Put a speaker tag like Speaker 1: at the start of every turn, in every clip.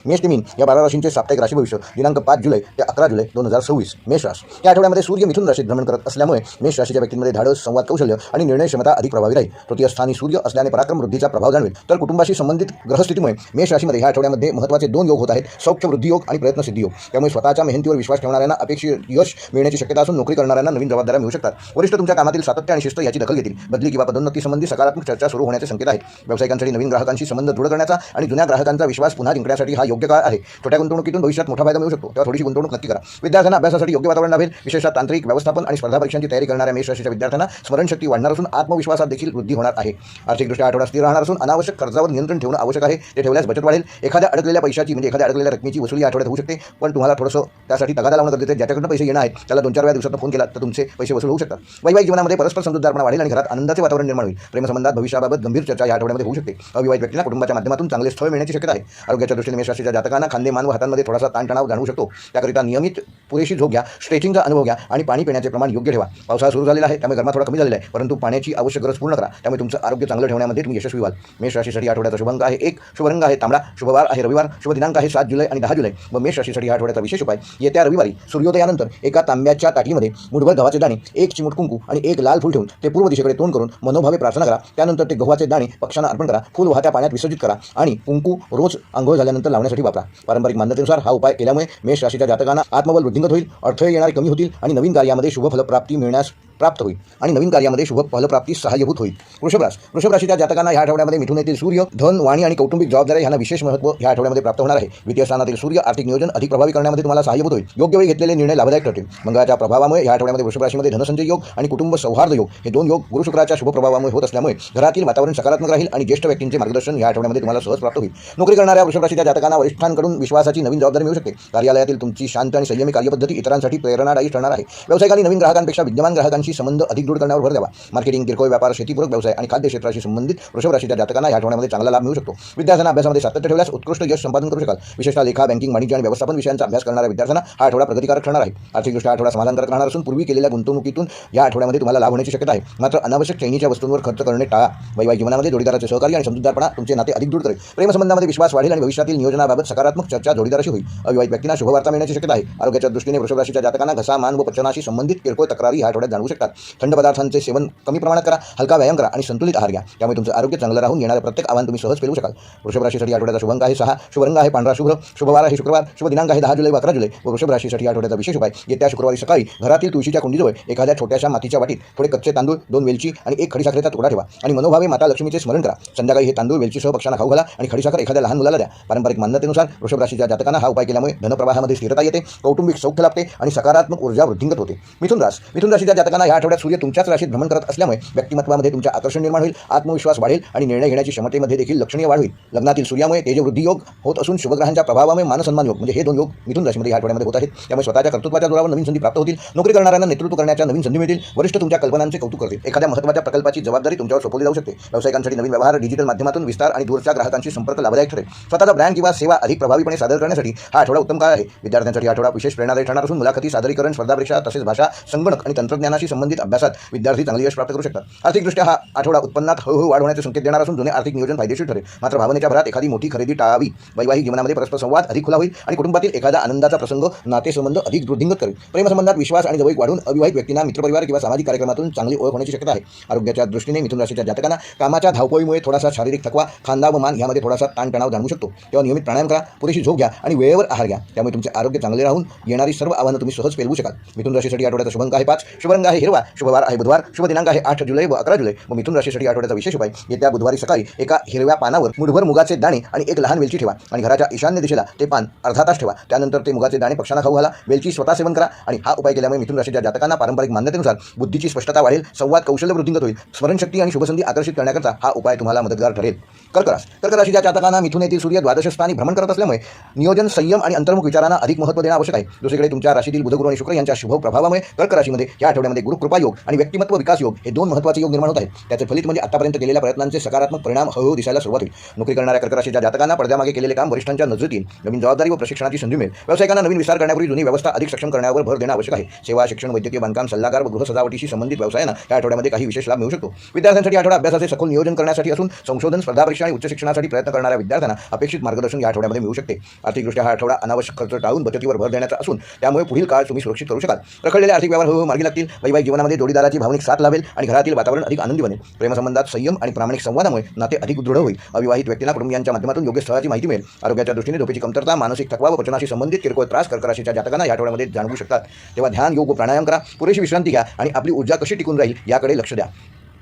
Speaker 1: मेष ते मीन या 12 राशींचे साप्ताहिक राशी भविष्य दिनांक 5 जुलै ते 11 जुलै 2026. मेष राशी या आठवड्यामध्ये सूर्य मिथुन राशीत भ्रमण करत असल्यामुळे मेष राशीच्या व्यक्तींमध्ये धाडस, संवाद कौशल्य आणि निर्णय क्षमता अधिक प्रभावी राहील. तृतीय स्थानी सूर्य असल्याने पराक्रम वृद्धीचा प्रभाव जाणवेल. तर कुटुंबाशी संबंधित ग्रहस्थितीमुळे मेष राशीमध्ये या आठवड्यामध्ये महत्त्वाचे 2 योग होत आहेत, सौख्य वृद्धी योग आणि प्रयत्न सिद्धी योग. त्यामुळे स्वतःच्या मेहनतीवर विश्वास ठेवणाऱ्यांना अपेक्षित यश मिळण्याची शक्यता असून नोकरी करणाऱ्यांना नवीन जबाबदाऱ्या मिळू शकतात. वरिष्ठ तुमच्या कामातील सातत्य आणि शिस्त याची दखल घेतील. बदली किंवा पदोन्नती संबंधी सकारात्मक चर्चा सुरू होण्याचे संकेत आहेत. व्यावसायिकांसाठी नवीन ग्राहकांशी संबंध दृढ करण्याचा आणि जुन्या ग्राहकांचा विश्वास पुन्हा जिंकण्यासाठी हा योग्य काळ आहे. छोट्या गुंतवणुकीतून भविष्यात मोठा फायदा मिळू शकतो, तेव्हा थोडीशी गुंतवणूक नक्की करा. विद्यार्थ्यांना अभ्यासासाठी योग्य वातावरण लाभेल. विशेषतः तांत्रिक व्यवस्थापन आणि स्पर्धा परीक्षांची तयारी करणाऱ्या मेष राशीच्या विद्यार्थ्यांना स्मरणशक्ती वाढणार असून आत्मविश्वासात देखील वृद्धी होणार आहे. आर्थिकदृष्ट्या आठवडा स्थिर राहणार असून अनावश्यक खर्चावर नियंत्रण ठेवणं आवश्यक आहे. ते ठेवल्यास बचत वाढेल. एखाद्या अडकलेल्या पैशाची म्हणजे एखाद्या अडकलेल्या रकमेची वसुली आठवड्यात होऊ शकते, पण तुम्हाला थोडंसं त्यासाठी तगादा लावणं गरजेचं आहे. ज्याच्याकडनं पैसे येणार आहेत त्याला 2-4 वेळा दिवसात फोन केला तर तुमचे पैसे वसूल होऊ शकतात. वैवाहिक जीवनामध्ये परस्पर समजूतदारपणा वाढेल आणि घरात आनंदाचे वातावरण निर्माण होईल. प्रेमसंबंधात भविष्याबाबत गंभीर चर्चा या आठवड्यामध्ये होऊ शकते. अविवाहित व्यक्तींना कुटुंबाच्या माध्यमातून चांगले स्थळ मिळण्याची शक्यता आहे. आरोग्याच्या दृष्टीने मेष राशीच्या जातकांना खांदे, मान व हातांमध्ये थोडासा ताणतणाव जाणवू शकतो. त्याकरिता नियमित पुरेशी झोप घ्या, स्ट्रेचिंगचा अनुभव घ्या आणि पाणी पिण्याचे प्रमाण योग्य ठेवा. पावसाळा सुरू झालेला आहे, त्यामुळे गरमा थोडा कमी झालेला आहे, परंतु पाण्याची आवश्यक गरज पूर्ण करा. त्यामुळे तुमचं आरोग्य चांगलं ठेवण्यामध्ये तुम्ही यशस्वी व्हाल. मेष राशीसाठी आठवड्याचा शुभ अंक आहे 1, शुभ रंग आहे तांबडा, शुभ वार आहे रविवार, शुभ दिनांक आहे 7 जुलै आणि 10 जुलै. व मेष राशीसाठी या आठवड्याचा विशेष उपाय येत्या रविवारी सूर्योदयानंतर एका तांब्याच्या ताटलीमध्ये मुठभर गव्हाचे दाणे, 1 चिमूट कुंकू आणि 1 लाल फूल ठेवून ते पूर्व दिशेकडे तोंड करून मनोभावे प्रार्थना करा. त्यानंतर ते गव्हाचे दाणे पक्ष्यांना अर्पण करा. फूल वाहत्या पाण्यात विसर्जित करा आणि कुंकू रोज अंघोळ झाल्यानंतर लावण्यासाठी वापरा. पारंपरिक मान्यतेनुसार हा उपाय केल्यामुळे मेष राशीच्या जातकांना आत्मबल वृद्धिंगत होईल, अडथळे येणारे कमी होतील आणि नवीन कार्यामध्ये शुभ फलप्राप्ती मिळण्यास प्राप्त होईल आणि नवीन कार्यामध्ये शुभ फलप्राप्ती सहाय्यभूत होईल. वृषभ राशीच्या जातकांना या आठवड्यामध्ये मिथुन येथील सूर्य धन, वाणी आणि कौटुंबिक जबाबदाऱ्या यांना विशेष महत्त्व या आठवड्यामध्ये प्राप्त होणार आहे. वित्तीय स्थानातील सूर्य आर्थिक नियोजन अधिक प्रभावी करण्यामध्ये तुम्हाला सहाय्यभूत होईल. योग्य वेळी घेतलेले निर्णय लाभदायक ठरतील. मंगळाच्या प्रभावामुळे या आठवड्यामध्ये वृषभ राशीमध्ये धनसंचय योग आणि कुटुंब सौहार्द योग हे 2 योग गुरु शुक्राच्या शुभ प्रभावामुळे होत असल्यामुळे घरातील वातावरण सकारात्मक राहील आणि ज्येष्ठ व्यक्तींचे मार्गदर्शन या आठवड्यामध्ये तुम्हाला सहज प्राप्त होईल. नोकरी करणाऱ्या वृषभ राशीच्या जातकांना वरिष्ठांकडून विश्वासाची नवीन जबाबदारी मिळू शकते. कार्यालयातील तुमची शांत आणि संयमी कार्यपद्धती इतरांसाठी प्रेरणादायी ठरणार आहे. व्यावसायिकांनी नवीन ग्राहकांपेक्षा विद्यमान ग्राहकांशी संबंध अधिक दृढ करण्यावर भर द्यावा. मार्केटिंग, किरकोळ व्यापार, शेतीपूरक व्यवसाय आणि खाद्य क्षेत्राशी संबंधित वृषभ राशीच्या जातकांना या आठवड्यामध्ये चांगला लाभ मिळू शकतो. विद्यार्थ्यांना अभ्यासामध्ये सातत्य ठेवल्यास उत्कृष्ट यश संपादन करू शकाल. विशेषतः लेखा, बँकिंग, वाणिज्य आणि व्यवस्थापन विषयांचा अभ्यास करणाऱ्या विद्यार्थ्यांना हा आठवडा प्रगतिकारक ठरणार आहे. आर्थिकदृष्ट्या आठवडा समाधानकारक राहणार असून पूर्वी केलेल्या गुंतवणुकीतून या आठवड्यामध्ये तुम्हाला लाभ होण्याची शक्यता आहे. मात्र अनावश्यक चैनीच्या वस्तूंवर खर्च करणे टाळा. वैवाहिक जीवनामध्ये जोडीदाराचे सहकार्य आणि समजूतदारपणा तुमचे नाते अधिक दृढ करेल. प्रेमसंबंधामध्ये विश्वास वाढेल आणि भविष्यातील नियोजनाबाबत सकारात्मक चर्चा जोडीदाराशी होईल. अविवाहित व्यक्तींना शुभवार्ता मिळण्याची शक्यता आहे. आरोग्याच्या दृष्टीने वृषभ राशीच्या जातकांना घसा, मान व पचनाशी संबंधित किरकोळ तक्रारी या आठवड्यात जाणवू शकतात. थंड पदार्थांचे सेवन कमी प्रमाणात करा, हलका व्यायाम करा आणि संतुलित आहार घ्या. त्यामुळे तुमचं आरोग्य चांगलं राहून येणारे प्रत्येक आव्हान तुम्ही सहज पेलू शकाल. वृषभ राशीसाठी आठवड्याचा शुभ अंक आहे 6, शुभ रंग आहे पांढरा, शुभ वार आहे शुक्रवार, शुभ दिनांक आहे 10 जुलै व 11 जुलै. व वृषभ राशीसाठी आठवड्याचा विशेष उपाय येत्या शुक्रवारी सकाळी घरातील तुळशीच्या कुंडीजवळ एखाद्या छोट्याशा मातीच्या वाटीत थोडे कच्चे तांदूळ, 2 वेलची आणि 1 खडीसाखरेचा तुकडा ठेवा आणि मनोभावे माता लक्ष्मीचे स्मरण करा. संध्याकाळी हे तांदूळ वेलचीसह पक्ष्यांना खाऊ घाला आणि खडीसाखर एखाद्या लहान मुलाला द्या. पारंपरिक मान्यतेनुसार वृषभ राशीच्या जातकांना हा उपाय केल्यामुळे धनप्रवाहामध्ये स्थिरता येते, कौटुंबिक सौख्य लाभते आणि सकारात्मक ऊर्जा वृद्धिंगत होते. मिथुन राशीच्या जातकांना या आठवड्यात सूर्य तुमच्याच राशीत भ्रमण करत असल्यामुळे व्यक्तिमत्वामध्ये तुमच्या आकर्षण निर्माण होईल, आत्मविश्वास वाढेल आणि निर्णय घेण्याची क्षमतेमध्ये देखील लक्षणीय वाढ होईल. लग्नातील सूर्यामुळे तेजवृद्धी योग होत असून शुभग्रहांच्या प्रभावामुळे मानसन्मान योग म्हणजे हे 2 योग मिथुन राशीमध्ये या आठवड्यामध्ये होत आहेत. त्यामुळे स्वतःच्या कर्तृत्वाच्या जोरावर नवीन संधी प्राप्त होतील. नोकरी करणाऱ्यांना नेतृत्व करण्याच्या नवीन संधी मिळतील. वरिष्ठ तुमच्या कल्पनांचे कौतुक करतील. एखाद्या महत्त्वाच्या प्रकल्पाची जबाबदारी तुमच्यावर सोपवली जाऊ शकते. व्यावसायिकांसाठी नवीन व्यवहार, डिजिटल माध्यमातून विस्तार आणि दूरच्या ग्राहकांशी संपर्क लाभदायक ठरेल. स्वतःचा ब्रँड किंवा सेवा अधिक प्रभावीपणे सादर करण्यासाठी हा आठवडा उत्तम काळ आहे. विद्यार्थ्यांसाठी आठवडा विशेष प्रेरणादायी ठरणार असून मुलाखती, सादरीकरण, स्पर्धा परीक्षा तसेच भाषा, संगणक आणि तंत्रज्ञानाशी संबंधित अभ्यासात विद्यार्थी चांगले यश प्राप्त करू शकतात. आर्थिकदृष्ट्या हा आठवडा उत्पन्नात हळूहळू वाढ होण्याचे संकेत देणार असून जुने आर्थिक नियोजन फायदेशीर ठरेल. मात्र भावनेच्या भरात एखादी मोठी खरेदी टाळावी. वैवाहिक जीवनामध्ये परस्पर संवाद अधिक खुला होईल आणि कुटुंबातील एखादा आनंदाचा प्रसंग नातेसंबंध अधिक वृद्धिंगत करेल. प्रेमसंबंधात विश्वास आणि जवळीक वाढून अविवाहित व्यक्तींना मित्रपरिवार किंवा सामाजिक कार्यक्रमातून चांगली ओळख होण्याची शक्यता आहे. आरोग्याच्या दृष्टीने मिथुन राशीच्या जातकांना कामाच्या धावपळीमुळे थोडासा शारीरिक थकवा, खांदा व मान यामध्ये थोडासा ताणतणाव जाणवू शकतो. तेव्हा नियमित प्राणायाम करा, पुरेशी झोप घ्या आणि वेळेवर आहार घ्या. त्यामुळे तुमचे आरोग्य चांगले राहून येणारी सर्व आव्हानं तुम्ही सहज पेलवू शकाल. मिथुन राशीसाठी आठवड्याचा शुभ अंक आहे 5, शुभ रंग आहे हिरवा, शुभ वार आहे बुधवार, शुभ दिनांक आहे 8 जुलै व 11 जुलै. व मिथुन राशीसाठी आठवड्याचा विशेष उपाय येत्या बुधवारी सकाळी एका हिरव्या पानावर मुठभर मुगाचे दाणे आणि 1 लहान वेलची ठेवा आणि घराच्या ईशान्य दिशेला ते पान अर्धा तास ठेवा. त्यानंतर ते मुगाचे दाणे पक्ष्यांना खाऊ घाला. वेलची स्वतः सेवन करा आणि हा उपाय केल्यामुळे मिथुन राशीच्या जातकांना पारंपरिक मान्यतेनुसार बुद्धीची स्पष्टता वाढेल, संवाद कौशल्य वृद्धिंगत होईल. स्मरणशक्ती आणि शुभसंधी आकर्षित करण्याकरता हा उपाय तुम्हाला मदतगार ठरेल. कर्क राशीच्या जातकांना मिथुन येथील सूर्य द्वादश स्थानी भ्रमण करत असल्यामुळे नियोजन, संयम आणि अंतर्मुख विचारांना अधिक महत्त्व देणं आवश्यक आहे. दुसरीकडे तुमच्या राशीतील बुध, गुरु आणि शुक्र यांच्या शुभ प्रभावामुळे कर्क राशीमध्ये या आठवड्यामध्ये गुरुकृपा योग आणि व्यक्तिमत्व विकास योग हे दोन महत्त्वाचे योग निर्माण होत आहेत. त्याचे फलित म्हणजे आतापर्यंत केलेल्या प्रयत्नांचे सकारात्मक परिणाम हळूहळू दिसायला सुरुवात होईल. नोकरी करणाऱ्या कर्क राशीच्या जातकांना पडद्यामागे केलेले काम वरिष्ठांच्या नजरेत येईल. नवीन जबाबदारी व प्रशिक्षणाची संधी मिळेल. व्यावसायिकांना नवीन विस्तार करण्यापूर्वी जुनी व्यवस्था अधिक सक्षम करण्यावर भर देणं आवश्यक आहे. सेवा, शिक्षण, वैद्यकीय, बांधकाम, सल्लागार व गृह सजावटीशी संबंधित व्यवसायांना या आठवड्यामध्ये काही विशेष लाभ मिळू शकतो. विद्यार्थ्यांसाठी आठवडा अभ्यासाचे सखोल नियोजन करण्यासाठी असून संशोधन, स्पर्धा परीक्षा आणि उच्च शिक्षणासाठी प्रयत्न करणाऱ्या विद्यार्थ्यांना अपेक्षित मार्गदर्शन या आठवड्यामध्ये मिळू शकते. आर्थिकदृष्ट्या हा आठवडा अनावश्यक खर्च टाळून बचतीवर भर देण्याचा असून त्यामुळे पुढील काळ तुम्ही सुरक्षित करू शकाल. रखडलेले आर्थिक व्यवहार हळूहळू मार्गी लागतील. वैवाहिक जीवनामध्ये जोडीदाराची भावनिक साथ लाभेल आणि घरातील वातावरण अधिक आनंदी बनेल. प्रेमसंबंधात संयम आणि प्रामाणिक संवादामुळे नाते अधिक दृढ होईल. अविवाहित व्यक्तींना कुटुंबियांच्या माध्यमातून योग्य स्थळाची माहिती मिळेल. आरोग्याच्या दृष्टीने झोपेची कमतरता, मानसिक थकवा व पचनाशी संबंधित किरकोळ त्रास कर्क राशीच्या जातकांना या आठवड्यामध्ये जाणवू शकतात. तेव्हा ध्यान, योग व प्राणायाम करा. पुरेशी विश्रांती घ्या आणि आपली ऊर्जा कशी टिकून राहील याकडे लक्ष द्या.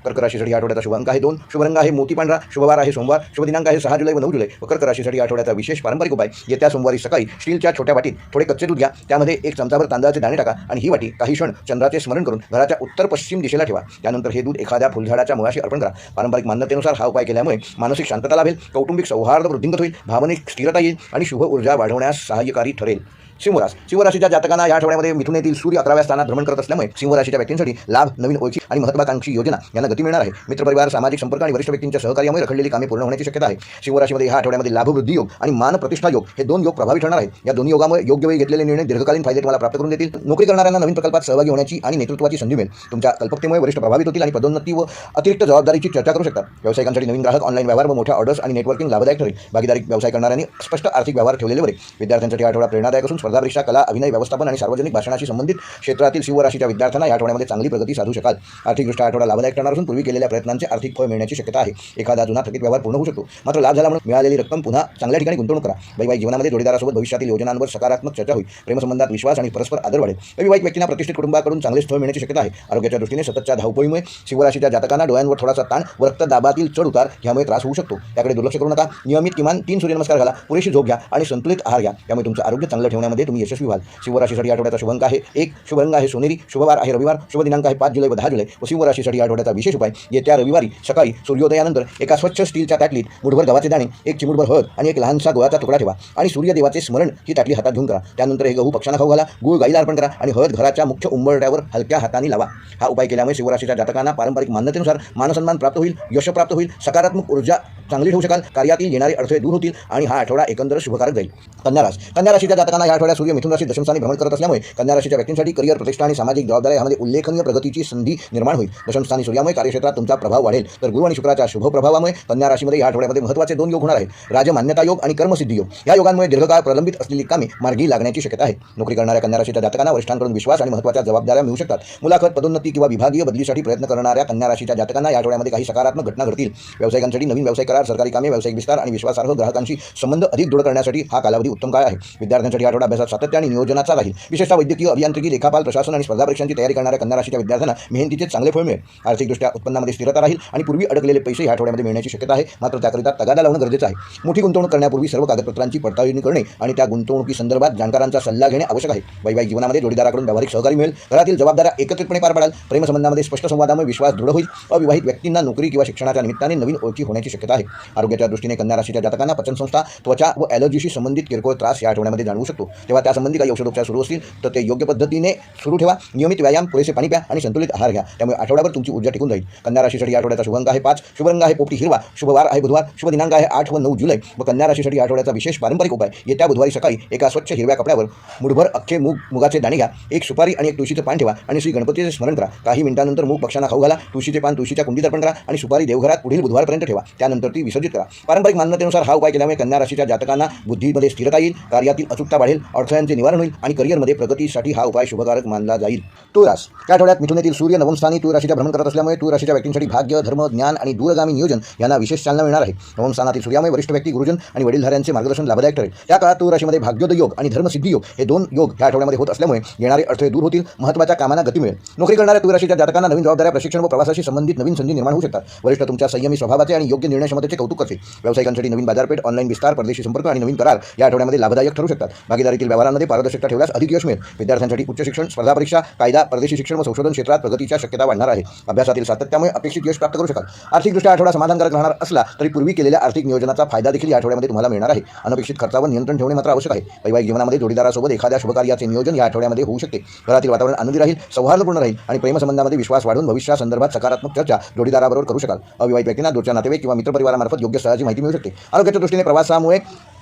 Speaker 1: कर्क राशीसाठी आठवड्याचा शुभ अंक आहे 2, शुभ रंग आहे मोती पांढरा, शुभवार आहे सोमवार, शुभ दिनांक आहे 6 जुलै व 9 जुलै. व कर्क राशीसाठी आठवड्याचा विशेष पारंपरिक उपाय: येत्या सोमवारी सकाळी स्टीलच्या छोट्या वाटीत थोडे कच्चे दूध घ्या. त्यामध्ये 1 चमचाभर तांदळाचे दाणे टाका आणि ही वाटी काही क्षण चंद्राचे स्मरण करून घराच्या उत्तर पश्चिम दिशेला ठेवा. त्यानंतर हे दूध एखाद्या फुलझाडाच्या मुळाशी अर्पण करा. पारंपरिक मान्यतेनुसार हा उपाय केल्यामुळे मानसिक शांतता लाभेल, कौटुंबिक सौहार्द वृद्धिंगत होईल, भावनिक स्थिरता येईल आणि शुभ ऊर्जा वाढवण्यास सहाय्यकारी ठरेल. सिंह राशीच्या जातकांना या आठवड्यामध्ये मिथुन येथील सूर्य 11व्या स्थानात भ्रमण करत असल्यामुळे सिंह राशीच्या व्यक्तींसाठी लाभ, नवीन ओळखी आणि महत्त्वाकांक्षी योजना यांना गती मिळणार आहे. मित्रपरिवार, सामाजिक संपर्क आणि वरिष्ठ व्यक्तींच्या सहकार्यामुळे रखडलेली कामे पूर्ण होण्याची शक्यता आहे. सिंह राशीमध्ये या आठवड्यामध्ये लाभवृद्धी योग आणि मान प्रतिष्ठा योग हे दोन योग प्रभावी ठरणार आहेत. या दोन्ही योगामुळे योग्य वेळी घेतलेले निर्णय दीर्घकालीन फायदे तुम्हाला प्राप्त करून देतील. नोकरी करणाऱ्यांना नवीन प्रकल्पात सहभागी होण्याची आणि नेतृत्वाची संधी मिळेल. तुमच्या कल्पकतेमुळे वरिष्ठ प्रभावित होतील आणि पदोन्नती व अतिरिक्त जबाबदारीची चर्चा करू शकतात. व्यावसायिकांसाठी नवीन ग्राहक, ऑनलाईन व्यवहार व मोठ्या ऑर्डर्स आणि नेटवर्किंग लाभदायक ठरेल. भागीदारी व्यवसाय करणाऱ्यांनी स्पष्ट आर्थिक व्यवहार ठेवलेले बरे. विद्यार्थ्यांसाठी आठवडा प्रेरणादायक असून स्पर्धा परीक्षा, कला, अभिनय, व्यवस्थापन आणि सार्वजनिक भाषणाशी संबंधित क्षेत्रातील सिंह राशीच्या विद्यार्थ्यांना या आठवड्यामध्ये चांगली प्रगती साधू शकाल. आर्थिकदृष्ट्या आठवडा लाभदायक ठरणार असून पूर्वी केलेल्या प्रयत्नांचे आर्थिक फळ मिळण्याची शक्यता आहे. एखादा जुना थकीत व्यवहार पूर्ण होऊ शकतो. मात्र लाभ झाला म्हणून मिळालेली रक्कम पुन्हा चांगल्या ठिकाणी गुंतवणूक करा. वैवाहिक जीवनामध्ये जोडीदारासोबत भविष्यातील योजनांवर सकारात्मक चर्चा होईल. प्रेमसंबंधात विश्वास आणि परस्पर आदर वाढेल. अविवाहित व्यक्तींना प्रतिष्ठित कुटुंबाकडून चांगले स्थळ मिळण्याची शक्यता आहे. आरोग्याच्या दृष्टीने सततच्या धावपळीमुळे सिंह राशीच्या जातकांना डोळ्यांवर थोडासा ताण व रक्तदाबातील चढ उतार यामुळे त्रास होऊ शकतो. त्याकडे दुर्लक्ष करू नका. नियमित किमान 3 सूर्यनमस्कार घाला, पुरेशी झोप घ्या आणि संतुलित आहार घ्या. त्यामुळे तुमचं आरोग्य चांगलं ठेवण्यामध्ये तुम्ही यशस्वी व्हाल. सिंह राशीसाठी आठवड्याचा शुभ अंक आहे 1, शुभ रंग आहे सोनेरी, शुभवार आहे रविवार, शुभ दिनांक आहे 5 जुलै व 10 जुलै. व सिंह राशीसाठी आठवड्याचा विशेष उपाय: येत्या रविवारी सकाळी सूर्योदयानंतर एका स्वच्छ स्टीलच्या ताटलीत मुठभर गव्हाचे दाणे, 1 चिमूटभर हळद आणि 1 लहानसा गुळाचा तुकडा ठेवा आणि सूर्यदेवाचे स्मरण ही ताटली हातात घेऊन करा. त्यानंतर हे गहू पक्ष्यांना खाऊ घाला, गुळ गाईला अर्पण करा आणि हळद घराच्या मुख्य उंबरट्यावर हलक्या हाताने लावा. हा उपाय केल्यामुळे सिंह राशीच्या जातकांना पारंपरिक मान्यतेनुसार मानसन्मान प्राप्त होईल, यश प्राप्त होईल, सकारात्मक ऊर्जा चांगली ठेवू शकाल, कार्यातील येणारे अडथळे दूर होतील आणि हा आठवडा एकंदर शुभकारक जाईल. कन्या राशीच्या जातकांना या आठवड्यात सूर्य मिथुन राशी दशमस्थानी भ्रमण करत असल्यामुळे कन्या राशीच्या व्यक्तींसाठी करिअर, प्रतिष्ठा आणि सामाजिक जबाबदाऱ्या यामध्ये उल्लेखनीय प्रगतीची संधी निर्माण होईल. दशमस्थानी सूर्यामुळे कार्यक्षेत्रात तुमचा प्रभाव वाढेल. तर गुरु आणि शुक्राच्या शुभ प्रभावामुळे कन्या राशीमध्ये या आठवड्यामध्ये महत्त्वाचे 2 योग होणार आहेत: राजमान्यता योग आणि कर्मसिद्धी योग. या योगांमुळे दीर्घकाळ प्रलंबित असलेली कामे मार्गी लागण्याची शक्यता आहे. नोकरी करणाऱ्या कन्या राशीच्या जातकांना वरिष्ठांकडून विश्वास आणि महत्त्वाच्या जबाबदाऱ्या मिळू शकतात. मुलाखत, पदोन्नती किंवा विभागीय बदलीसाठी प्रयत्न करणाऱ्या कन्या राशीच्या जातकांना या आठवड्यामध्ये काही सकारात्मक घटना घडतील. व्यावसायिकांसाठी नवीन व्यवसाय करार, सरकारी कामे, व्यावसायिक विस्तार आणि विश्वासार्ह ग्राहकांशी संबंध अधिक दृढ करण्यासाठी हा कालावधी उत्तम काळ आहे. विद्यार्थ्यांसाठी आठवडा अभ्यासात सातत्य आणि नियोजनाचा राहील. विशेषतः वैद्यकीय, अभियांत्रिकी, लेखापाल, प्रशासन आणि स्पर्धा परीक्षांची तयारी करणाऱ्या कन्या राशीच्या विद्यार्थ्यांना मेहनतीचे चांगले फळ मिळेल. आर्थिकदृष्ट्या उत्पन्नामध्ये स्थिरता राहील आणि पूर्वी अडकलेले पैसे या आठवड्यामध्ये मिळण्याची शक्यता आहे. मात्र त्याकरिता तगादा लावणं गरजेचं आहे. मोठी गुंतवणूक करण्यापूर्वी सर्व कागदपत्रांची पडताळणी करणे आणि त्या गुंतवणुकीसंदर्भात जाणकारांचा सल्ला घेणे आवश्यक आहे. वैवाहिक जीवनामध्ये जोडीदाराकडून व्यावहारिक सहकार्य मिळेल. घरातील जबाबदाऱ्या एकत्रितपणे पार पाडाल. प्रेमसंबंधामध्ये स्पष्ट संवादामुळे विश्वास दृढ होईल. अविवाहित व्यक्तींना नोकरी किंवा शिक्षणाच्या निमित्ताने नवीन ओळखी होण्याची शक्यता आहे. आरोग्याच्या दृष्टीने कन्या राशीच्या जातकांना पचनसंस्था, त्वचा व ॲलर्जीशी संबंधित किरकोळ त्रास या आठवड्यामध्ये जाणवू शकतो. तेव्हा त्यासंबंधी काही औषधोपचार सुरू असतील तर ते योग्य पद्धतीने सुरू ठेवा. नियमित व्यायाम, पुरेसे पाणी प्या आणि संतुलित आहार घ्या. त्यामुळे आठवड्याभर तुमची ऊर्जा टिकून राहील. कन्या राशीसाठी आठवड्याचा शुभ अंक आहे 5, शुभ रंग आहे पोपटी हिरवा, शुभवार आहे बुधवार, शुभ दिनांक आहे 8 व 9 जुलै. व कन्या राशीसाठी आठवड्याचा विशेष पारंपरिक उपाय: येत्या बुधवारी सकाळी एका स्वच्छ हिरव्या कपड्यावर मुठभर अख्खे मुगाचे दाणे घ्या, 1 सुपारी आणि 1 तुळशीचे पान ठेवा आणि श्री गणपतीचे स्मरण करा. काही मिनिटांनंतर मूग पक्ष्यांना खाऊ घाला, तुळशीचे पान तुळशीच्या कुंडीत अर्पण करा आणि सुपारी देवघरात पुढील बुधवारपर्यंत ठेवा. त्यानंतर ती विसर्जित करा. पारंपरिक मान्यतेनुसार हा उपाय केल्यामुळे कन्या राशीच्या जातकांना बुद्धीमध्ये स्थिरता येईल, कार्यातील अचूकता वाढेल, अडथळ्यांचे निवारण होईल आणि करिअरमध्ये प्रगतीसाठी हा उपाय शुभकारक मानला जाईल. तुळ रास या आठवड्यात मिथुन येथील सूर्य नवमस्थानी तुळ राशीच्या भ्रमण करत असल्यामुळे तुळ राशीच्या व्यक्तींसाठी भाग्य, धर्म, ज्ञान आणि दूरगामी नियोजन यांना विशेष चालना मिळणार आहे. नवम स्थानातील सूर्यामुळे वरिष्ठ व्यक्ती, गुरुजन आणि वडीलधाऱ्यांचे मार्गदर्शन लाभदायक ठरेल. या काळात तुळ राशीमध्ये भाग्योदय योग आणि धर्मसिद्धी योग हे 2 योग या आठवड्यामध्ये होत असल्यामुळे येणारे अडथळे दूर होतील. महत्त्वाच्या कामांना गती मिळेल. नोकरी करणाऱ्या तुळ राशीच्या जातकांना नवीन जबाबदाऱ्या, प्रशिक्षण व प्रवासाशी संबंधित नवीन संधी निर्माण होऊ शकतात. वरिष्ठ तुमच्या संयमी स्वभावाचे आणि योग्य निर्णय क्षमतेचे कौतुक करतील. व्यावसायिकांसाठी नवीन बाजारपेठ, ऑनलाईन विस्तार, परदेशी संपर्क आणि नवीन करार या आठवड्यामध्ये लाभदायक ठरू शकतात. भागीदारीतील शाळेतील व्यवहारांमध्ये पारदर्शकता ठेवल्यास अधिक यश मिळेल. विद्यार्थ्यांसाठी उच्च शिक्षण, स्पर्धा परीक्षा, कायदा, परदेशी शिक्षण व संशोधन क्षेत्रात प्रगतीच्या शक्यता वाढणार आहे. अभ्यासातील सातत्यामुळे अपेक्षित यश प्राप्त करू शकाल. आर्थिकदृष्ट्या आठवडा समाधानकारक राहणार असला तरी पूर्वी केलेल्या आर्थिक नियोजनाचा फायदा देखील या आठवड्यामध्ये तुम्हाला मिळणार आहे. अनपेक्षित खर्चावर नियंत्रण ठेवणे मात्र आवश्यक आहे. वैवाहिक जीवनामध्ये जोडीदारासोबत एखाद्या शुभकार्याचे नियोजन या आठवड्यामध्ये होऊ शकते. घरातील वातावरण आनंदी राहील, सौहार्दपूर्ण राहील आणि प्रेमसंबंधामध्ये विश्वास वाढून भविष्यासंदर्भात सकारात्मक चर्चा जोडीदाराबरोबर करू शकाल. अविवाहित व्यक्तींना दूरच्या नातेवाईक किंवा मित्रपरिवारामार्फत योग्य सहजी माहिती मिळू शकते. आरोग्याच्या दृष्टीने प्रवासामुळे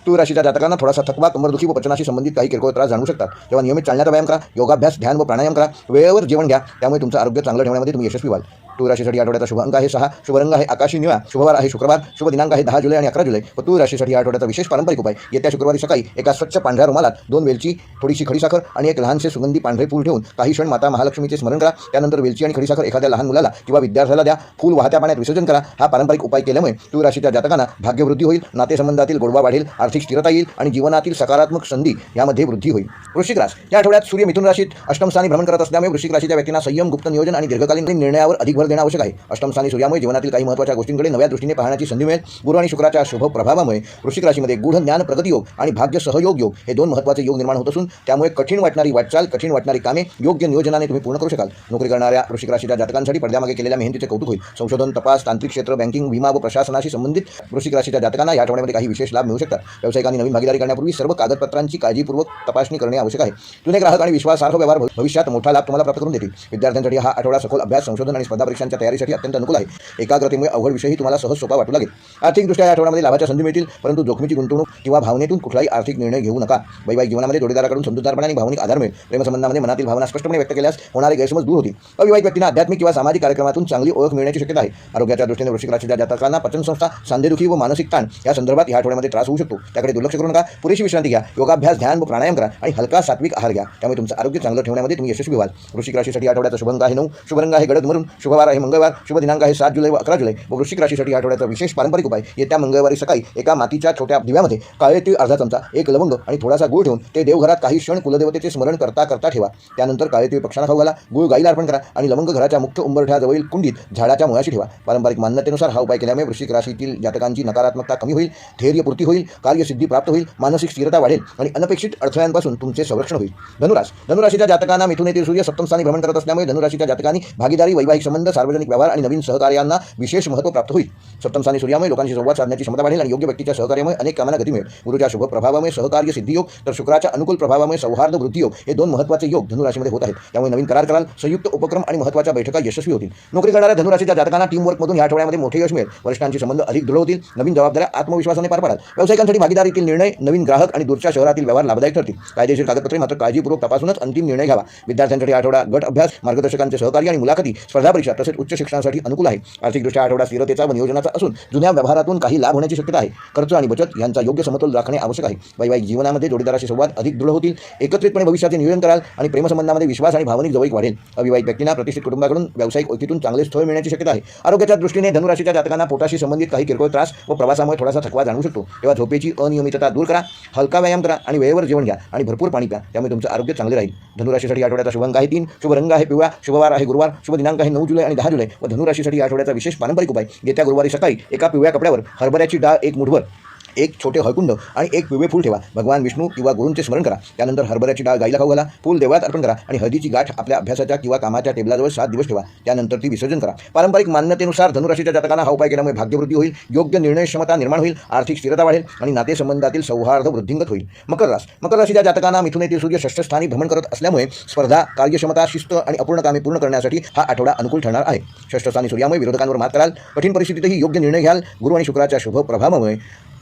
Speaker 1: तूळ राशीच्या जातकांना थोडासा थकवा, कंबरदुखी व पचनाशी संबंधित काही किरकोळ त्रास जाणवू शकतात. तेव्हा नियमित चालण्याचा व्यायाम करा, योगाभ्यास, ध्यान व प्राणायाम करा, वेळेवर जेवण घ्या. त्यामुळे तुमचं आरोग्य चांगलं ठेवण्यामध्ये तुम्ही यशस्वी व्हाल. तूळ राशीसाठी आठवड्याचा शुभ अंक आहे 6, शुभ रंग आहे आकाशी निळा, शुभवार आहे शुक्रवार, शुभ दिनांक आहे 10 जुलै आणि 11 जुलै. व तूळ राशीसाठी आठवड्याचा विशेष पारंपरिक उपाय: येत्या शुक्रवारी सकाळी एका स्वच्छ पांढऱ्या रुमालात 2 वेलची, थोडीशी खडीसाखर आणि एक लहानसे सुगंधी पांढरे फूल ठेवून काही क्षण माता महालक्ष्मीचे स्मरण करा. त्यानंतर वेलची आणि खडीसाखर एखाद्या लहान मुलाला किंवा विद्यार्थ्याला द्या. फूल वाहत्या पाण्यात विसर्जन करा. हा पारंपरिक उपाय केल्यामुळे तूळ राशीच्या जातकांना भाग्यवृद्धी होईल, नातेसंबंधातील गोडवा वाढेल, आर्थिक स्थिरता येईल आणि जीवनातील सकारात्मक संधी यामध्ये वृद्धी होईल. वृश्चिक रास या आठवड्यात सूर्य मिथुन राशीत अष्टम स्थानी भ्रमण करत असल्यामुळे वृश्चिक राशीच्या व्यक्तींना संयम, गुप्त नियोजन आणि दीर्घकालीन निर्णयावर अधिक भर देणे आवश्यक आहे. अष्टम स्थानी सूर्यामुळे जीवनातील काही महत्त्वाच्या गोष्टींकडे नव्या दृष्टीने पाहण्याची संधी मिळेल. गुरु आणि शुक्राच्या शुभ प्रभावामुळे वृश्चिक राशीमध्ये गूढ ज्ञान प्रगती योग आणि भाग्य सहयोग योग हे 2 महत्त्वाचे योग निर्माण होत असून त्यामुळे कठीण वाटणारी वाटचाल, कठीण वाटणारी कामे योग्य नियोजनाने तुम्ही पूर्ण करू शकाल. नोकरी करणाऱ्या वृश्चिक राशीच्या जातकांसाठी पडद्यामागे केलेल्या मेहनतीचे कौतुक होईल. संशोधन, तपास, तांत्रिक क्षेत्र, बँकिंग, विमा व प्रशासनाशी संबंधित वृश्चिक राशीच्या जातकांना या आठवड्यामध्ये काही विशेष लाभ मिळू शकतात. व्यावसायिकांनी नवीन भागीदारी करण्यापूर्वी सर्व कागदपत्रांची काळजीपूर्वक तपासणी करणे आवश्यक आहे. जुने ग्राहक आणि विश्वासार्ह व्यवहार भविष्यात मोठा लाभ तुम्हाला प्राप्त करून देतील. विद्यार्थ्यांसाठी हा आठवडा सखोल अभ्यास, संशोधन आणि स्पर्धा परीक्षांच्या तयारीसाठी अत्यंत अनुकूल आहे. एकाग्रतेमुळे अवघड विषयही तुम्हाला सहज सोपा वाटू लागेल. आर्थिकदृष्ट्या या आठवड्यामध्ये लाभाच्या संधी मिळतील, परंतु जोखमीची गुंतवणूक किंवा भावनेतून कुठलाही आर्थिक निर्णय घेऊ नका. वैवाहिक जीवनामध्ये जोडीदाराकडून समजूतदारपणा आणि भावनिक आधार मिळेल. प्रेमसंबंधामध्ये मनातील भावना स्पष्टपणे व्यक्त केल्यास होणारे गैरसमज दूर होतील. अविवाहित व्यक्तींना आध्यात्मिक किंवा सामाजिक कार्यक्रमातून चांगली ओळख मिळण्याची शक्यता आहे. आरोग्याच्या दृष्टीने वृश्चिक राशीच्या जातकांना पचनसंस्था, सांधेदुखी व मानसिक ताण या संदर्भात या आठवड्यामध्ये त्रास होऊ शकतो. त्याकडे दुर्लक्ष करू नका. पुरेशी विश्रांती घ्या, योगाभ्यास, ध्यान व प्राणायाम करा आणि हलका सात्विक आहार घ्या. त्यामुळे तुमचं आरोग्य चांगलं ठेवण्यामध्ये तुम्ही यशस्वी व्हाल. वृश्चिक राशीसाठी आठवड्याचा शुभ अंक आहे 9, शुभ रंग आहे गडद मरून, शुभवार आहे मंगळवार, शुभ दिनांक आहे 7 जुलै व 11 जुलै. व वृश्चिक राशीसाठी आठवड्याचा विशेष पारंपरिक उपाय: येत्या मंगळवारी सकाळी एका मातीच्या छोट्या दिव्यामध्ये काळे तीळ अर्धा चमचा, एक लवंग आणि थोडासा गूळ ठेवून ते देवघरात काही क्षण कुलदेवतेचे स्मरण करता करता ठेवा. त्यानंतर काळे तीळ पक्ष्यांना खाऊ घाला, गूळ गाईला अर्पण करा आणि लवंग घराच्या मुख्य उंबरठ्याजवळील कुंडीत झाडाच्या मुळाशी ठेवा. पारंपरिक मान्यतेनुसार हा उपाय केल्यामुळे वृश्चिक राशीतील जातकांची नकारात्मकता कमी होईल, धैर्यपूर्ती होईल, कार्यसिद्धी प्राप्त होईल, मानसिक स्थिरता वाढेल आणि अनपेक्षित अडथळ्यांपासून तुमचे संरक्षण होईल. धनुराशीच्या जातकांना मिथुन येथील सूर्य सप्तम स्थानी भ्रमण करत असल्यामुळे धनुराशीच्या जातकांनी भागीदारी, वैवाहिक संबंध, सार्वजनिक व्यवहार आणि नवीन सहकार्यांना विशेष महत्त्व प्राप्त होईल. सप्तम स्थानी सूर्यामुळे लोकांशी संवाद साधण्याची क्षमता वाढेल आणि योग्य व्यक्तीच्या सहकार्यामुळे अनेक कामांना गती मिळेल. गुरुच्या शुभ प्रभावामुळे सहकार्य सिद्धी योग तर शुक्राच्या अनुकूल प्रभावामुळे सौहार्द वृद्धी योग हे 2 महत्त्वाचे योग धनुराशीमध्ये होत आहेत. त्यामुळे नवीन करार कराल, संयुक्त उपक्रम आणि महत्त्वाच्या बैठका यशस्वी होतील. नोकरी करणाऱ्या धनुराशीच्या जातकांना टीमवर्कमधून या आठवड्यामध्ये मोठे यश मिळेल. वरिष्ठांशी संबंध अधिक दृढ होतील, नवीन जबाबदाऱ्या आत्मविश्वासाने पार पाडाल. व्यावसायिकांसाठी भागीदारीतील निर्णय, नवीन ग्राहक आणि दूरच्या शहरातील व्यवहार लाभदायक ठरतील. कायदेशीर कागदपत्रे मात्र काळजीपूर्वक तपासूनच अंतिम निर्णय घ्यावा. विद्यार्थ्यांसाठी आठवडा गट अभ्यास, मार्गदर्शकांचे सहकार्य आणि मुलाखती, स्पर्धा परीक्षा तसेच उच्च शिक्षणासाठी अनुकूल आहे. आर्थिकदृष्ट्या आठवडा स्थिरतेचा व नियोजनाचा असून जुन्या व्यवहारातून काही लाभ होण्याची शक्यता आहे. खर्च आणि बचत यांचा योग्य समतोल राखणे आवश्यक आहे. वैवाहिक जीवनामध्ये जोडीदाराशी संवाद अधिक दृढ होतील, एकत्रितपणे भविष्याचे नियोजन कराल आणि प्रेमसंबंधामध्ये विश्वास आणि भावनिक जवळीक वाढेल. अविवाहित व्यक्तींना प्रतिष्ठित कुटुंबाकडून व्यावसायिक ओळखीतून चांगले स्थळ मिळण्याची शक्यता आहे. आरोग्याच्या दृष्टीने धनुराशीच्या जातकांना पोटाशी संबंधित काही किरकोळ त्रास व प्रवासामुळे थोडासा थकवा जाणवू शकतो. तेव्हा झोपेची अनियमितता दूर करा, हलका व्यायाम करा आणि वेळेवर जेवण घ्या आणि भरपूर पाणी प्या. त्यामुळे तुमचं आरोग्य चांगले राहील. धनुराशीसाठी आठवड्याचा शुभ अंक आहे 3, शुभ रंग आहे पिवळा, शुभवार आहे गुरुवार, शुभ दिनांक आहे 9 जुलै आणि 10 जुलै. व धनुराशीसाठी आठवड्याचा विशेष पारंपरिक उपाय: येत्या गुरुवारी सकाळी एका पिवळ्या कपड्यावर हरभऱ्याची डाळ 1 मुठभर, एक छोटे हळकुंड आणि एक पिवळे फूल ठेवा. भगवान विष्णू किंवा गुरूंचे स्मरण करा. त्यानंतर हरभऱ्याची डाळ गाईला खाऊ घाला, फूल देवळात अर्पण करा आणि हळदीची गाठ आपल्या अभ्यासाच्या किंवा कामाच्या टेबलाजवळ 7 दिवस ठेवा. त्यानंतर ती विसर्जन करा. पारंपरिक मान्यतेनुसार धनुराशीच्या जातकांना हा उपाय केल्यामुळे भाग्यवृद्धी होईल, योग्य निर्णय क्षमता निर्माण होईल, आर्थिक स्थिरता वाढेल आणि नातेसंबंधातील सौहार्द वृद्धिंगत होईल. मकर राशीच्या जातकांना मिथुन येथील सूर्य षष्ठ स्थानी भ्रमण करत असल्यामुळे स्पर्धा, कार्यक्षमता, शिस्त आणि अपूर्ण कामे पूर्ण करण्यासाठी हा आठवडा अनुकूल ठरणार आहे. षष्ठ स्थानी सूर्यामुळे विरोधकांवर मात कराल, कठीण परिस्थितीतही योग्य निर्णय घ्याल. गुरु आणि शुक्राच्या शुभ प्रभावामुळे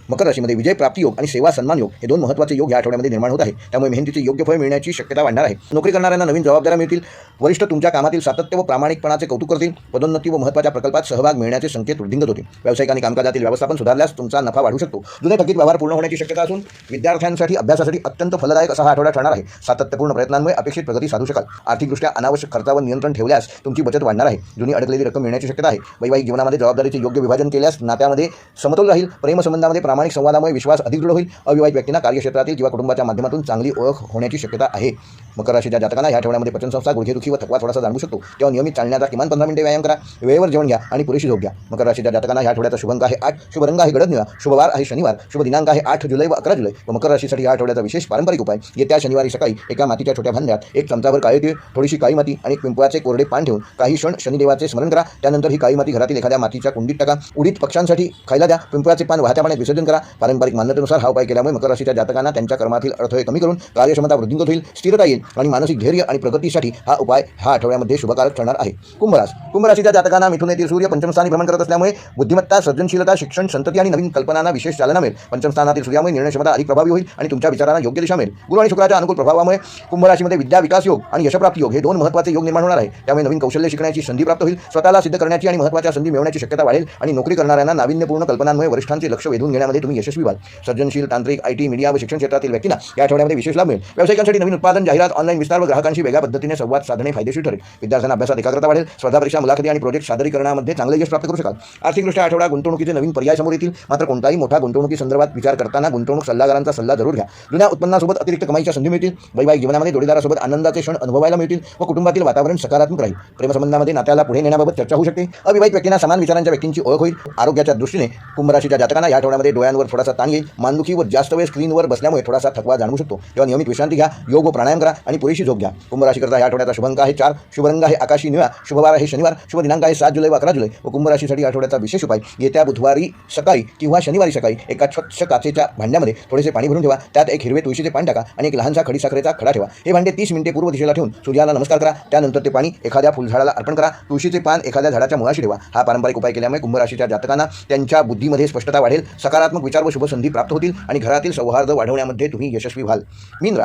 Speaker 1: मकर राशीमध्ये विजय प्राप्ती योग आणि सेवा सन्मान योग हे 2 महत्त्वाचे योग या आठवड्यामध्ये निर्माण होत आहे. त्यामुळे मेहनतीचे योग्य फळ मिळण्याची शक्यता वाढणार आहे. नोकरी करणाऱ्यांना नवीन जबाबदाऱ्या मिळतील. वरिष्ठ तुमच्या कामातील सातत्य व प्रामाणिकपणाचे कौतुक करतील. पदोन्नती व महत्त्वाच्या प्रकल्पात सहभाग मिळण्याचे संकेत वृद्धिंगत होतील. व्यावसायिकांनी कामकाजातील व्यवस्थापन सुधारल्यास तुमचा नफा वाढू शकतो. जुने थकीत व्यवहार पूर्ण होण्याची शक्यता असून विद्यार्थ्यांसाठी अभ्यासासाठी अत्यंत फलदायक असा हा आठवडा ठरणार आहे. सातत्यपूर्ण प्रयत्नांमुळे अपेक्षित प्रगती साधू शकाल. आर्थिकदृष्ट्या अनावश्यक खर्चावर नियंत्रण ठेवल्यास तुमची बचत वाढणार आहे. जुनी अडकलेली रक्कम मिळण्याची शक्यता आहे. वैवाहिक जीवनामध्ये जबाबदारीचे योग्य विभाजन केल्यास नात्यामध्ये समतोल राहील. प्रेमसंबंधामध्ये प्रामाणिक संवादामुळे विश्वास अधिक दृढ होईल. अविवाहित व्यक्तींना कार्यक्षेत्रातील किंवा कुटुंबाच्या माध्यमातून चांगली ओळख होण्याची शक्यता आहे. मकर राशीच्या जातकांना या आठवड्यामध्ये पचनसंस्था, गुडघेदुखी व थकवा थोडासा जाणवू शकतो. तेव्हा नियमित चालण्याचा किमान 15 मिनिटे व्यायाम करा. वेळेवर जेवण घ्या आणि पुरेशी झोप घ्या. मकर राशीच्या जातकांना या आठवड्याचा शुभ अंक आहे 8, शुभ रंग आहे गडद निळा, शुभ वार आहे शनिवार, शुभ दिनांक आहे 8 जुलै व 11 जुलै. व मकर राशीसाठी या आठवड्याचा विशेष पारंपरिक उपाय: येत्या शनिवारी सकाळी एका मातीच्या छोट्या भांड्यात 1 चमचाभर काळे तीळ, थोडीशी काळी माती आणि पिंपळाचे कोरडे पान ठेवून काही क्षण शनिदेवाचे स्मरण करा. त्यानंतर ही काळी माती घरातील एखाद्या मातीच्या कुंडीत टाका. उडीद पक्ष्यांसाठी खायला द्या. पिंपळाचे पान वाहत्या पाण्यात विसर्जन करा. पारंपरिक मान्यतेनुसार हा उपाय केल्यामुळे मकर राशीच्या जातकांना त्यांच्या कर्मातील अडथळे कमी करून कार्यक्षमता वृद्धिंगत होईल, स्थिरता येईल आणि मानसिक धैर्य आणि प्रगतीसाठी हा उपाय ह्या आठवड्यामध्ये शुभकारक ठरणार आहे. कुंभ राशीच्या जातकांना मिथुन येथील सूर्य पंचम स्थानी भ्रमण करत असल्यामुळे बुद्धिमत्ता, सर्जनशीलता, शिक्षण, संतती आणि नवीन कल्पनांना विशेष चालना मिळेल. पंचम स्थानातील सूर्यामुळे निर्णय क्षमता अधिक प्रभावी होईल आणि तुमच्या विचारांना योग्य दिशा मिळेल. गुरु आणि शुक्राच्या अनुकूल प्रभावामुळे कुंभ राशीमध्ये विद्या विकास योग आणि यशप्राप्ती योग हे 2 महत्त्वाचे योग निर्माण होणार आहे. त्यामुळे नवीन कौशल्य शिकण्याची संधी प्राप्त होईल. स्वतःला सिद्ध करण्याची आणि महत्त्वाच्या संधी मिळवण्याची शक्यता वाढेल आणि नोकरी करणाऱ्यांना नाविन्यपूर्ण कल्पनांमुळे वरिष्ठांचे लक्ष वेधून घेण्यामध्ये तुम्ही यशस्वी व्हाल. सर्जनशील, तांत्रिक, IT, मीडिया व शिक्षण क्षेत्रातील व्यक्तींना या आठवड्यामध्ये विशेष लाभ मिळेल. व्यावसायिकांसाठी नवीन उत्पादन, जाहिरात, ऑनलाईन विस्तार व ग्राहकांशी वेगळ्या पद्धतीने संवाद साधणे फायदेशीर ठरेल. विद्यार्थ्यांना अभ्यासात एकाग्रता वाढेल. स्पर्धा परीक्षा, मुलाखती आणि प्रोजेक्ट सादरीकरणामध्ये चांगले यश प्राप्त करू शकाल. आर्थिकदृष्ट्या आठवडा गुंतवणुकीचे नवीन पर्याय समोर येतील. मात्र कोणताही मोठा गुंतवणुकी संदर्भात विचार करताना गुंतवणूक सल्लागारांचा सल्ला जरूर घ्या. जुन्या उत्पन्नासोबत अतिरिक्त कमाईच्या संधी मिळतील. वैवाहिक जीवनामध्ये जोडीदारासोबत आनंदाचे क्षण अनुभवायला मिळतील व कुटुंबातील वातावरण सकारात्मक राहील. प्रेमसंबंधामध्ये नात्याला पुढे नेण्याबाबत चर्चा होऊ शकते. अविवाहित व्यक्तींना समान विचारांच्या व्यक्तींची ओळख होईल. आरोग्याच्या दृष्टीने कुंभ राशीच्या जातकांना या आठवड्यामध्ये डोळ्यांवर थोडासा ताण येईल. मानदुखी व जास्त वेळ स्क्रीनवर बसल्यामुळे थोडासा थकवा जाणवू शकतो. तेव्हा नियमित विश्रांती घ्या, योग व प्राणायाम करा आणि पुरेशी झोप घ्या. कुंभ राशीकरता या आठवड्याचा शुभ अंक आहे 4, शुभ रंग आहे आकाशी निळा, शुभ वार आहे शनिवार, शुभ दिनांक आहे 7 जुलै व 11 जुलै. व कुंभ राशीसाठी आठवड्याचा विशेष उपाय: येत्या बुधवारी सकाळी किंवा शनिवारी सकाळी एका स्वच्छ काचेच्या भांड्यामध्ये थोडेसे पाणी भरून ठेवा. त्यात एक हिरवे तुळशीचे पान टाका आणि एक लहानसा खडीसाखरेचा खडा ठेवा. हे भांडे 30 मिनिटे पूर्व दिशेला ठेवून सूर्याला नमस्कार करा. त्यानंतर ते पाणी एखाद्या फुलझाडाला अर्पण करा. तुळशीचे पान एखाद्या झाडाच्या मुळाशी ठेवा. हा पारंपरिक उपाय केल्यामुळे कुंभ राशीच्या जातकांना त्यांच्या बुद्धीमध्ये स्पष्टता वाढेल, सकारात्मक विचार व शुभ संधी प्राप्त होतील आणि घरातील सौहार्द वाढवण्यामध्ये तुम्ही यशस्वी व्हाल. मीन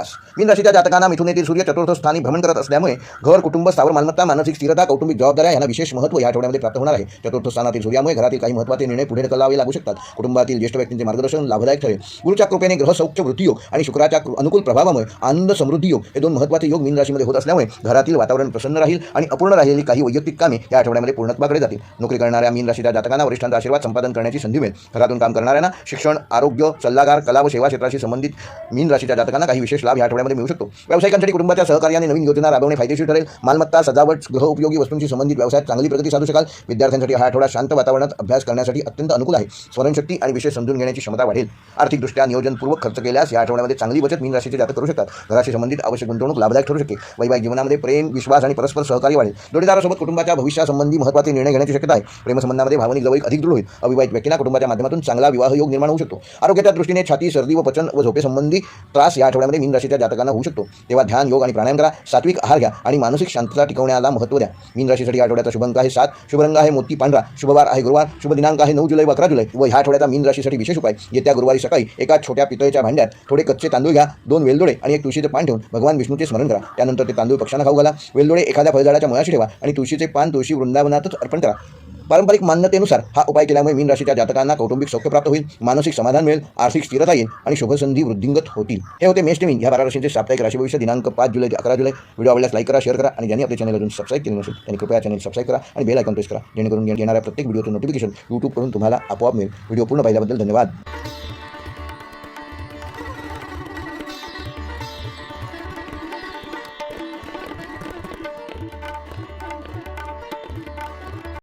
Speaker 1: राशीच्या जातकांना मिथुन येथील सूर्य चतुर्थ स्थानी भ्रमण करत असल्यामुळे घर, कुटुंब, स्थावर मालमत्ता, मानसिक स्थिरता, कौटुंबिक जबाबदाऱ्या यांना विशेष महत्त्व या आठवड्यामध्ये प्राप्त होणार आहे. चतुर्थ स्थानातील सूर्यामुळे घरातील काही महत्त्वाचे निर्णय पुढे ढकलावे लागू शकतात. कुटुंबातील ज्येष्ठ व्यक्तींचे मार्गदर्शन लाभदायक ठरेल. गुरुच्या कृपेने ग्रह सौख्य वृत्ती योग आणि शुक्राच्या अनुकूल प्रभावामुळे आनंद समृद्धी योग हे 2 महत्त्वाचे योग मीन राशीमध्ये होत असल्यामुळे घरातील वातावरण प्रसन्न राहील आणि अपूर्ण राहिलेली काही वैयक्तिक कामे या आठवड्यामध्ये पूर्णत्वाकडे जातील. नोकरी करणाऱ्या मीन राशीच्या जातकांना वरिष्ठांचा आशीर्वाद संपादन करण्याची संधी मिळेल. घरातून काम करणाऱ्यांना शिक्षण, आरोग्य, सल्लागार, कला व सेवा क्षेत्राशी संबंधित मीन राशीच्या जातकांना काही विशेष लाभ या आठवड्यामध्ये मिळू शकतो. व्यावसायिकांसाठी कुटुंबाच्या सहकार्याने नवीन योजना राबवणे फायदेशीर ठरेल. मालमत्ता, सजावट, गृह उपयोगी वस्तूंशी संबंधित व्यवसायात चांगली प्रगती साधू शकाल. विद्यार्थ्यांसाठी हा आठवडा शांत वातावरणात अभ्यास करण्यासाठी अत्यंत अनुकूल आहे. स्मरणशक्ती आणि विषय समजून घेण्याची क्षमता वाढेल. आर्थिकदृष्ट्या नियोजनपूर्वक खर्च केल्यास या आठवड्यामध्ये चांगली बचत मीन राशीचे जातक करू शकतात. घराशी संबंधित आवश्यक गुंतवणूक लाभदायक ठरू शकते. वैवाहिक जीवनामध्ये प्रेम, विश्वास आणि परस्पर सहकार्य वाढेल. जोडीदारासोबत कुटुंबाच्या भविष्यासंबंधी महत्त्वाचे निर्णय घेण्याची शक्यता आहे. प्रेमसंबंधामध्ये भावनिक जवळीक अधिक दृढ होईल. अविवाहित व्यक्तींना कुटुंबाच्या माध्यमातून चांगला विवाह योग निर्माण होऊ शकतो. आरोग्याच्या दृष्टीने छाती, सर्दी व पचन व झोपेसंबंधी त्रास या आठवड्यामध्ये मीन राशीच्या जातकांना होऊ शकतो. तेव्हा ध्यान, योग आणि प्राणायाम करा. सात्विक आहार घ्या आणि मानसिक शांतता टिकवण्याला महत्त्व द्या. मीन राशीसाठी आठवड्याचा शुभ अंक आहे 7, शुभ रंग आहे मोती पांढरा, शुभ वार आहे गुरुवार, शुभ दिनांक आहे 9 जुलै व 11 जुलै. व ह्या आठवड्याचा मीन राशीसाठी विशेष उपाय: येत्या गुरुवारी सकाळी एका छोट्या पितळेच्या भांड्यात थोडे कच्चे तांदूळ घ्या. 2 वेलदोडे आणि 1 तुळशीचे पान ठेवून भगवान विष्णूचे स्मरण करा. त्यानंतर ते तांदूळ पक्ष्यांना खाऊ घाला. वेलदोडे एखाद्या फळझाडाच्या मुळाशी ठेवा आणि तुळशीचे पान तुळशी वृंदावनातच अर्पण करा. पारंपरिक मान्यतेनुसार हा उपाय केल्यामुळे मीन राशीच्या जातकांना कौटुंबिक सौख्य प्राप्त होईल, मानसिक समाधान मिळेल, आर्थिक स्थिरता येईल आणि शुभसंधी वृद्धिंगत होतील. हे होते मेष टीव्ही या 12 राशींचे साप्ताहिक राशी भविष्य दिनांक 5 जुलै ते 11 जुलै. व्हिडिओ आवडल्यास लाईक करा, शेअर करा आणि ज्यांनी आपल्या चॅनल अजून सबस्क्राईब केले नसेल त्यांनी कृपया चॅनल सबस्क्राईब करा आणि बेल आयकॉन प्रेस करा, जेणेकरून येणाऱ्या प्रत्येक व्हिडिओचं नोटिफिकेशन YouTube कडून तुम्हाला आपोआप मिळेल. व्हिडिओ पूर्ण पाहिल्याबद्दल धन्यवाद.